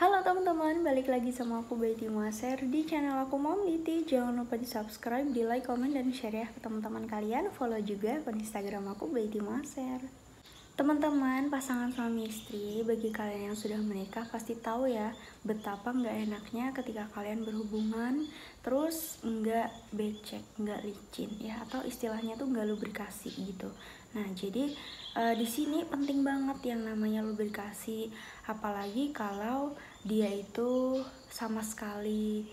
Halo teman-teman, balik lagi sama aku Betty Moaser di channel aku Mom Betty. Jangan lupa di subscribe, di like, komen, dan share ya ke teman-teman kalian. Follow juga akun Instagram aku Betty Moaser. Teman-teman, pasangan suami istri, bagi kalian yang sudah menikah pasti tahu ya betapa nggak enaknya ketika kalian berhubungan terus nggak becek, nggak licin ya, atau istilahnya tuh nggak lubrikasi gitu. Nah jadi di sini penting banget yang namanya lubrikasi, apalagi kalau dia itu sama sekali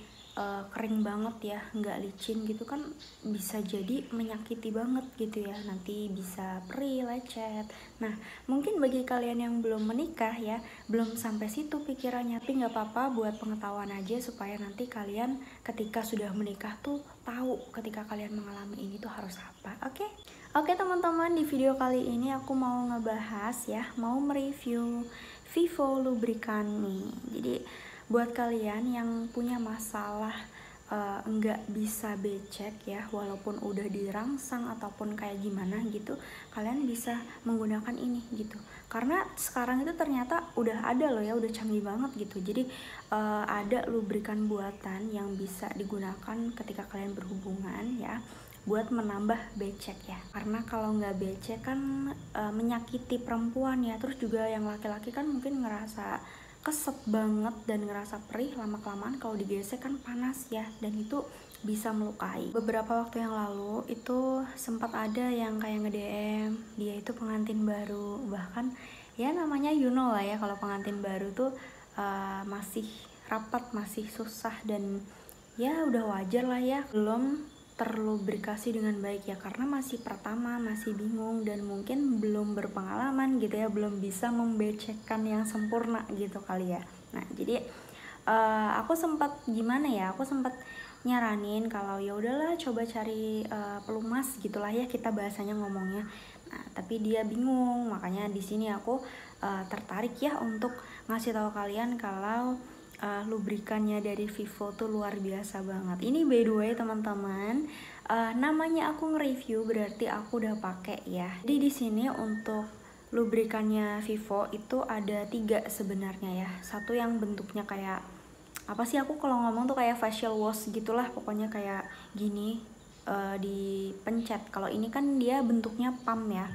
kering banget ya, nggak licin gitu kan, bisa jadi menyakiti banget gitu ya, nanti bisa perih, lecet. Nah mungkin bagi kalian yang belum menikah ya, belum sampai situ pikirannya, tapi nggak apa-apa, buat pengetahuan aja supaya nanti kalian ketika sudah menikah tuh tahu ketika kalian mengalami ini tuh harus apa. Oke teman-teman, di video kali ini aku mau ngebahas ya, mau mereview Vivo Lubricant nih. Jadi buat kalian yang punya masalah nggak bisa becek ya, walaupun udah dirangsang ataupun kayak gimana gitu, kalian bisa menggunakan ini gitu. Karena sekarang itu ternyata udah ada loh ya, udah canggih banget gitu. Jadi ada lubrikan buatan yang bisa digunakan ketika kalian berhubungan ya, buat menambah becek ya. Karena kalau nggak becek kan menyakiti perempuan ya, terus juga yang laki-laki kan mungkin ngerasa keset banget dan ngerasa perih, lama-kelamaan kalau digesek kan panas ya, dan itu bisa melukai. Beberapa waktu yang lalu itu sempat ada yang kayak nge-DM, dia itu pengantin baru, bahkan ya namanya lah ya, kalau pengantin baru tuh masih rapat, masih susah, dan ya udah wajar lah ya belum terlubrikasi dengan baik ya, karena masih pertama, masih bingung, dan mungkin belum berpengalaman gitu ya, belum bisa membecekkan yang sempurna gitu kali ya. Nah jadi aku sempat nyaranin kalau ya udahlah coba cari pelumas gitulah ya, kita bahasanya ngomongnya. Nah tapi dia bingung, makanya di sini aku tertarik ya untuk ngasih tahu kalian kalau lubrikannya dari Vivo tuh luar biasa banget. Ini by the way teman-teman, namanya aku nge-review berarti aku udah pakai ya. Jadi di sini untuk lubrikannya Vivo itu ada 3 sebenarnya ya. Satu yang bentuknya kayak apa sih, aku kalau ngomong tuh kayak facial wash gitulah, pokoknya kayak gini, dipencet. Kalau ini kan dia bentuknya pump ya.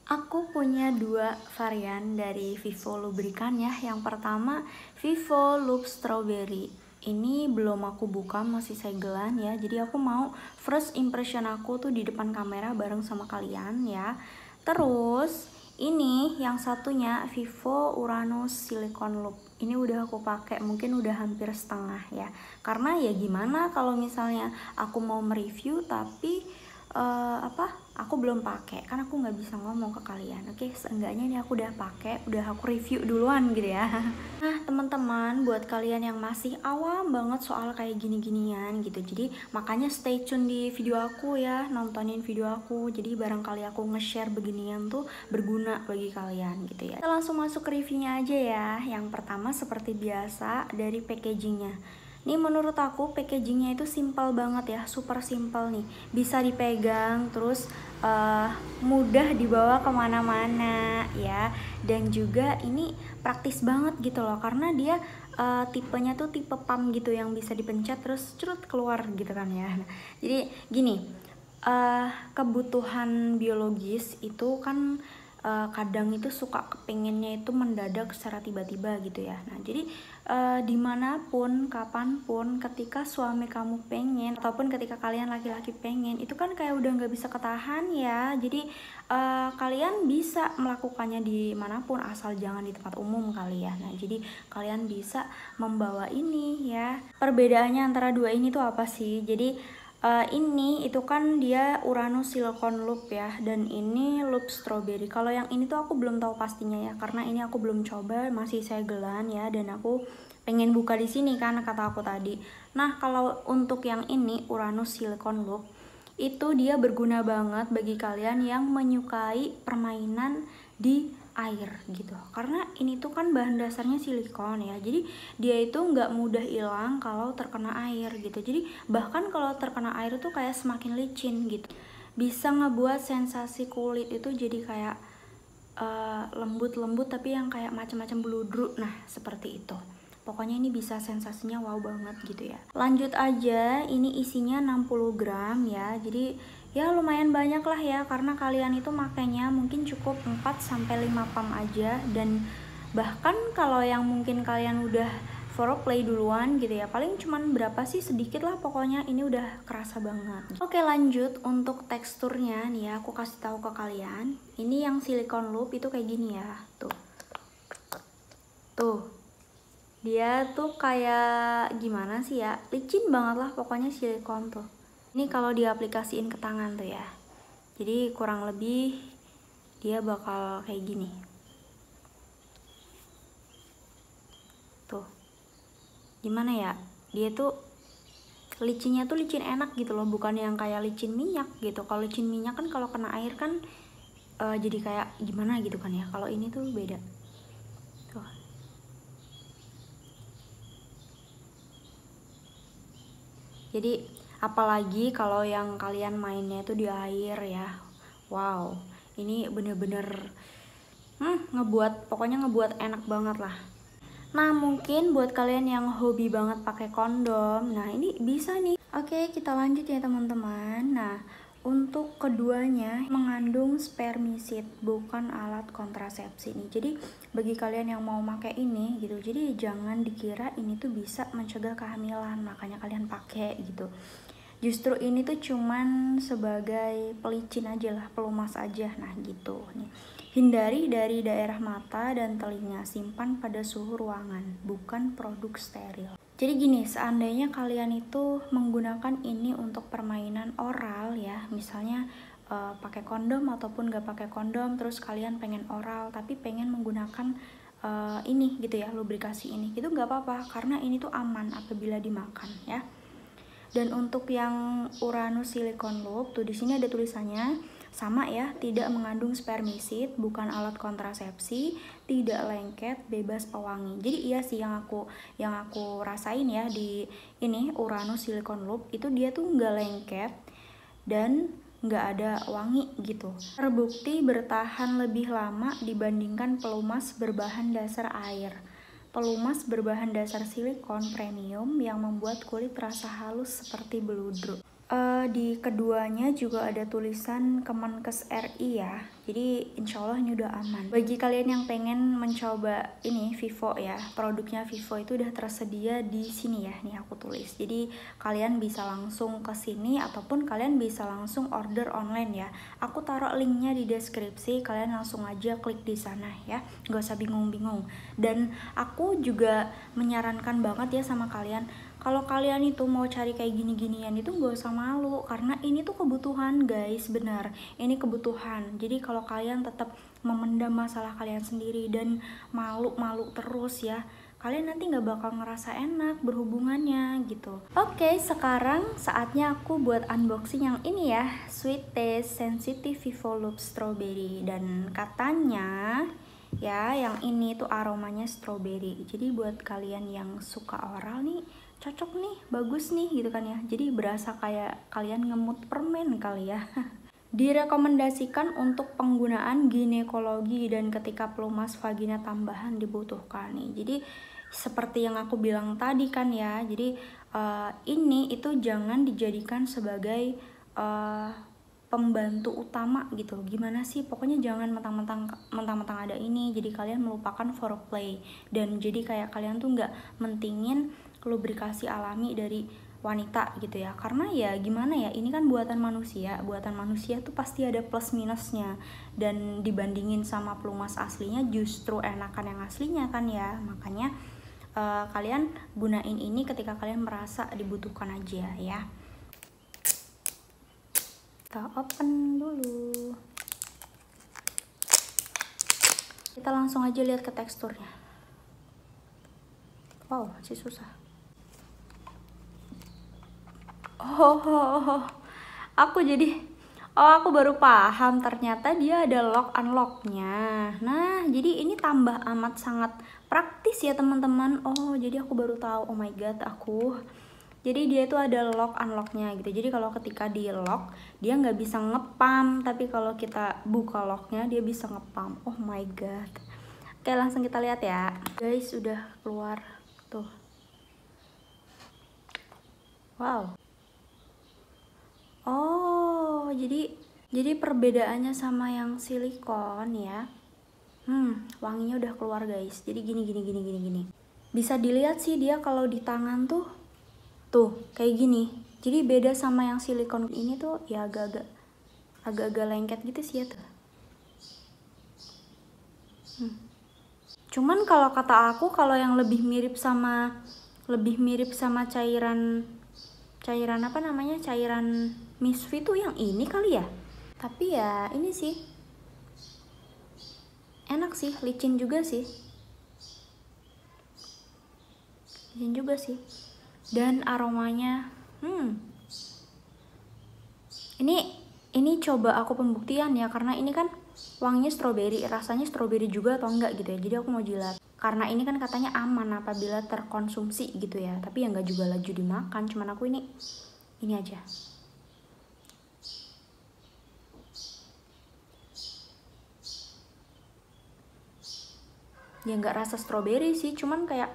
Aku punya 2 varian dari Vivo lubrikan ya. Yang pertama Vivo Loop Strawberry. Ini belum aku buka, masih segelan ya. Jadi aku mau first impression aku tuh di depan kamera bareng sama kalian ya. Terus ini yang satunya Vivo Uranus Silicone Loop. Ini udah aku pakai mungkin udah hampir setengah ya. Karena ya gimana kalau misalnya aku mau mereview tapi aku belum pakai, kan aku nggak bisa ngomong ke kalian. Oke, seenggaknya ini aku udah pakai, udah aku review duluan gitu ya. Nah teman-teman, buat kalian yang masih awam banget soal kayak gini-ginian gitu, jadi makanya stay tune di video aku ya, nontonin video aku, jadi barangkali aku nge-share beginian tuh berguna bagi kalian gitu ya. Kita langsung masuk ke reviewnya aja ya. Yang pertama seperti biasa dari packagingnya. Ini menurut aku packagingnya itu simple banget ya, super simple nih, bisa dipegang, terus mudah dibawa kemana-mana ya, dan juga ini praktis banget gitu loh, karena dia tipenya tuh tipe pump gitu yang bisa dipencet terus cerut keluar gitu kan ya. Nah, jadi gini, kebutuhan biologis itu kan kadang itu suka kepengennya itu mendadak secara tiba-tiba gitu ya. Nah jadi dimanapun, kapanpun, ketika suami kamu pengen ataupun ketika kalian laki-laki pengen, itu kan kayak udah nggak bisa ketahan ya. Jadi kalian bisa melakukannya dimanapun, asal jangan di tempat umum kali ya. Nah jadi kalian bisa membawa ini ya. Perbedaannya antara dua ini tuh apa sih? Jadi ini itu kan dia Uranus Silicone Loop ya, dan ini Loop Strawberry. Kalau yang ini tuh aku belum tahu pastinya ya, karena ini aku belum coba, masih segelan ya, dan aku pengen buka di sini kan kata aku tadi. Nah kalau untuk yang ini Uranus Silicone Loop itu dia berguna banget bagi kalian yang menyukai permainan di air gitu, karena ini tuh kan bahan dasarnya silikon ya, jadi dia itu nggak mudah hilang kalau terkena air gitu. Jadi bahkan kalau terkena air tuh kayak semakin licin gitu, bisa ngebuat sensasi kulit itu jadi kayak lembut-lembut tapi yang kayak macam-macam bludru. Nah, seperti itu. Pokoknya ini bisa sensasinya wow banget gitu ya. Lanjut aja, ini isinya 60 gram ya. Jadi ya lumayan banyak lah ya, karena kalian itu makainya mungkin cukup 4-5 pump aja. Dan bahkan kalau yang mungkin kalian udah foreplay duluan gitu ya, paling cuman berapa sih, sedikit lah pokoknya. Ini udah kerasa banget. Oke, lanjut untuk teksturnya nih ya, aku kasih tahu ke kalian. Ini yang silikon loop itu kayak gini ya, tuh dia tuh kayak gimana sih ya, licin banget lah pokoknya silikon tuh. Ini kalau diaplikasiin ke tangan tuh ya, jadi kurang lebih dia bakal kayak gini tuh. Gimana ya, dia tuh licinnya tuh licin enak gitu loh, bukan yang kayak licin minyak gitu. Kalau licin minyak kan kalau kena air kan jadi kayak gimana gitu kan ya. Kalau ini tuh beda tuh. Jadi apalagi kalau yang kalian mainnya itu di air ya, wow, ini bener-bener pokoknya ngebuat enak banget lah. Nah, mungkin buat kalian yang hobi banget pakai kondom, nah ini bisa nih. Oke, kita lanjut ya teman-teman. Nah, untuk keduanya mengandung spermisid, bukan alat kontrasepsi nih. Jadi bagi kalian yang mau pakai ini gitu, jadi jangan dikira ini tuh bisa mencegah kehamilan, makanya kalian pakai gitu. Justru ini tuh cuman sebagai pelicin aja lah, pelumas aja. Nah gitu nih. Hindari dari daerah mata dan telinga, simpan pada suhu ruangan, bukan produk steril. Jadi gini, seandainya kalian itu menggunakan ini untuk permainan oral ya, misalnya pakai kondom ataupun gak pakai kondom, terus kalian pengen oral tapi pengen menggunakan ini gitu ya, lubrikasi ini, itu gak apa-apa karena ini tuh aman apabila dimakan ya. Dan untuk yang Uranus silikon loop tuh di sini ada tulisannya sama ya, tidak mengandung spermisid, bukan alat kontrasepsi, tidak lengket, bebas pewangi. Jadi iya sih yang aku rasain ya di ini Uranus silikon loop itu dia tuh nggak lengket dan nggak ada wangi gitu. Terbukti bertahan lebih lama dibandingkan pelumas berbahan dasar air. Pelumas berbahan dasar silikon premium yang membuat kulit terasa halus seperti beludru. Di keduanya juga ada tulisan Kemenkes RI ya, jadi insya Allah ini udah aman. Bagi kalian yang pengen mencoba ini Vivo ya, produknya Vivo itu udah tersedia di sini ya, nih aku tulis. Jadi kalian bisa langsung ke sini ataupun kalian bisa langsung order online ya. Aku taruh linknya di deskripsi, kalian langsung aja klik di sana ya, gak usah bingung-bingung. Dan aku juga menyarankan banget ya sama kalian, kalau kalian itu mau cari kayak gini-ginian itu gak usah malu, karena ini tuh kebutuhan guys, benar, ini kebutuhan. Jadi kalau kalian tetap memendam masalah kalian sendiri dan malu-malu terus ya, kalian nanti gak bakal ngerasa enak berhubungannya gitu. Oke, sekarang saatnya aku buat unboxing yang ini ya, Sweet Taste Sensitive Vivo Loop Strawberry. Dan katanya ya yang ini tuh aromanya strawberry, jadi buat kalian yang suka oral nih cocok nih, bagus nih gitu kan ya. Jadi berasa kayak kalian ngemut permen kali ya. Direkomendasikan untuk penggunaan ginekologi dan ketika pelumas vagina tambahan dibutuhkan nih. Jadi seperti yang aku bilang tadi kan ya, jadi ini itu jangan dijadikan sebagai pembantu utama gitu. Gimana sih, pokoknya jangan mentang-mentang ada ini jadi kalian melupakan foreplay, dan jadi kayak kalian tuh nggak mentingin lubrikasi alami dari wanita gitu ya. Karena ya gimana ya, ini kan buatan manusia tuh pasti ada plus minusnya, dan dibandingin sama pelumas aslinya justru enakan yang aslinya kan ya. Makanya kalian gunain ini ketika kalian merasa dibutuhkan aja ya. Kita open dulu, kita langsung aja lihat ke teksturnya. Wow, masih susah. Aku baru paham, ternyata dia ada lock unlocknya. Nah, jadi ini tambah amat sangat praktis ya teman-teman. Oh, jadi aku baru tahu. Oh my god, aku Jadi dia itu ada lock unlocknya gitu. Jadi kalau ketika di lock dia nggak bisa ngepam, tapi kalau kita buka locknya dia bisa ngepam. Oh my god. Oke, langsung kita lihat ya guys. Udah keluar tuh. Wow. Oh, jadi perbedaannya sama yang silikon ya. Wanginya udah keluar guys. Jadi gini. Bisa dilihat sih dia kalau di tangan tuh kayak gini. Jadi beda sama yang silikon ini tuh ya agak-agak lengket gitu sih ya tuh. Cuman kalau kata aku, kalau yang lebih mirip sama cairan apa namanya, cairan Misfit tuh yang ini kali ya. Tapi ya ini sih enak sih, licin juga sih. Dan aromanya ini coba aku pembuktian ya, karena ini kan wanginya stroberi, rasanya stroberi juga atau enggak gitu ya. Jadi aku mau jilat, karena ini kan katanya aman apabila terkonsumsi gitu ya, tapi ya enggak juga laju dimakan. Cuman aku ini aja. Ya nggak rasa stroberi sih, cuman kayak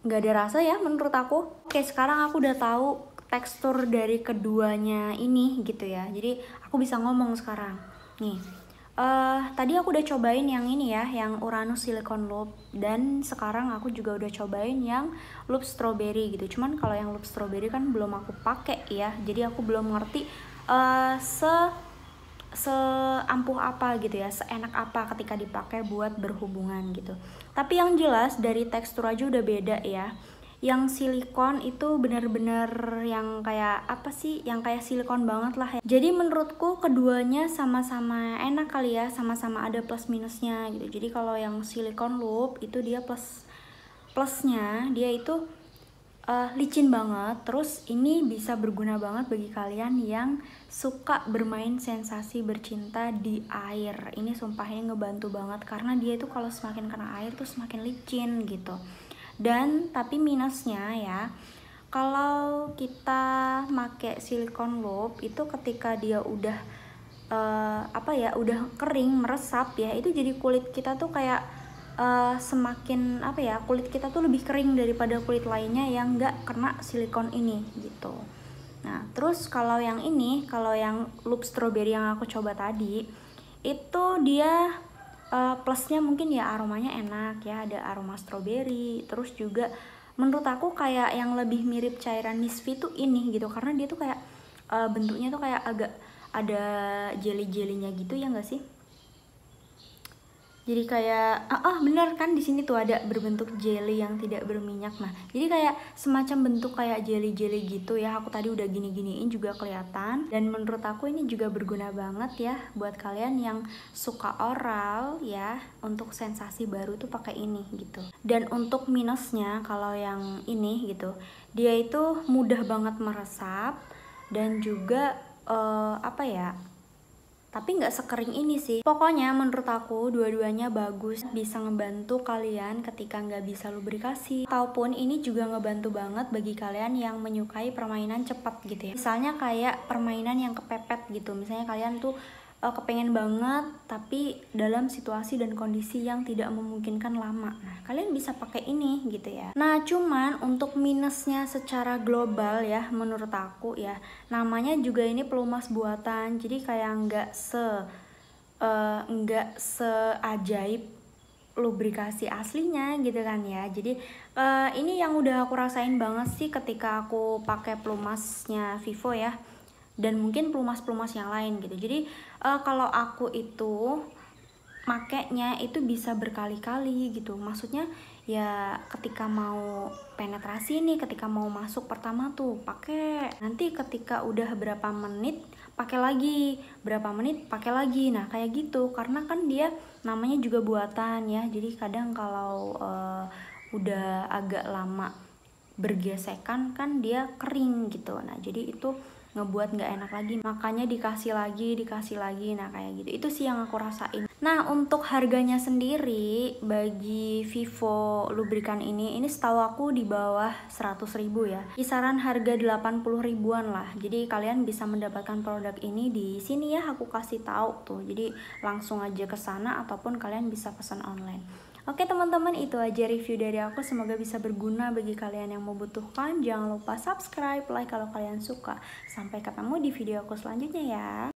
nggak ada rasa ya menurut aku. Oke, sekarang aku udah tahu tekstur dari keduanya ini gitu ya. Jadi aku bisa ngomong sekarang. Nih, tadi aku udah cobain yang ini ya, yang Uranus Silicone Loop, dan sekarang aku juga udah cobain yang Loop Strawberry gitu. Cuman kalau yang Loop Strawberry kan belum aku pakai ya, jadi aku belum ngerti seampuh apa gitu ya, seenak apa ketika dipakai buat berhubungan gitu. Tapi yang jelas dari tekstur aja udah beda ya. Yang silikon itu bener-bener yang kayak apa sih, yang kayak silikon banget lah ya. Jadi menurutku keduanya sama-sama enak kali ya, sama-sama ada plus minusnya gitu. Jadi kalau yang silikon loop itu dia plusnya dia itu licin banget. Terus ini bisa berguna banget bagi kalian yang suka bermain sensasi bercinta di air. Ini sumpahnya ngebantu banget, karena dia itu kalau semakin kena air tuh semakin licin gitu. Dan tapi minusnya ya, kalau kita pakai silikon loop itu ketika dia udah udah kering meresap ya, itu jadi kulit kita tuh kayak semakin kulit kita tuh lebih kering daripada kulit lainnya yang nggak kena silikon ini gitu. Nah terus kalau yang loop strawberry yang aku coba tadi itu dia plusnya mungkin ya aromanya enak ya, ada aroma strawberry. Terus juga menurut aku kayak yang lebih mirip cairan Misfit tuh ini gitu, karena dia tuh kayak bentuknya tuh kayak agak ada jelly-jellynya gitu ya nggak sih? Jadi kayak bener kan, di sini tuh ada berbentuk jelly yang tidak berminyak. Nah jadi kayak semacam bentuk kayak jelly gitu ya. Aku tadi udah giniin juga kelihatan. Dan menurut aku ini juga berguna banget ya buat kalian yang suka oral ya, untuk sensasi baru tuh pakai ini gitu. Dan untuk minusnya kalau yang ini gitu, dia itu mudah banget meresap dan juga tapi nggak sekering ini sih. Pokoknya menurut aku dua-duanya bagus, bisa ngebantu kalian ketika nggak bisa lubrikasi, ataupun ini juga ngebantu banget bagi kalian yang menyukai permainan cepat gitu ya. Misalnya kayak permainan yang kepepet gitu, misalnya kalian tuh kepengen banget tapi dalam situasi dan kondisi yang tidak memungkinkan lama. Nah kalian bisa pakai ini gitu ya. Nah cuman untuk minusnya secara global ya, menurut aku ya, namanya juga ini pelumas buatan, jadi kayak nggak seajaib lubrikasi aslinya gitu kan ya. Jadi ini yang udah aku rasain banget sih ketika aku pakai pelumasnya Vivo ya, dan mungkin pelumas yang lain gitu. Jadi kalau aku itu makainya itu bisa berkali-kali gitu. Maksudnya ya ketika mau penetrasi nih, ketika mau masuk pertama tuh pakai, nanti ketika udah berapa menit pakai lagi, berapa menit pakai lagi. Nah kayak gitu, karena kan dia namanya juga buatan ya. Jadi kadang kalau udah agak lama bergesekan kan dia kering gitu. Nah jadi itu ngebuat nggak enak lagi, makanya dikasih lagi. Nah kayak gitu, itu sih yang aku rasain. Nah untuk harganya sendiri bagi Vivo lubrikan ini setahu aku di bawah 100.000 ya, kisaran harga 80 ribuan lah. Jadi kalian bisa mendapatkan produk ini di sini ya, aku kasih tahu tuh. Jadi langsung aja ke sana ataupun kalian bisa pesan online. Oke teman-teman, itu aja review dari aku, semoga bisa berguna bagi kalian yang membutuhkan. Jangan lupa subscribe, like kalau kalian suka. Sampai ketemu di video aku selanjutnya ya.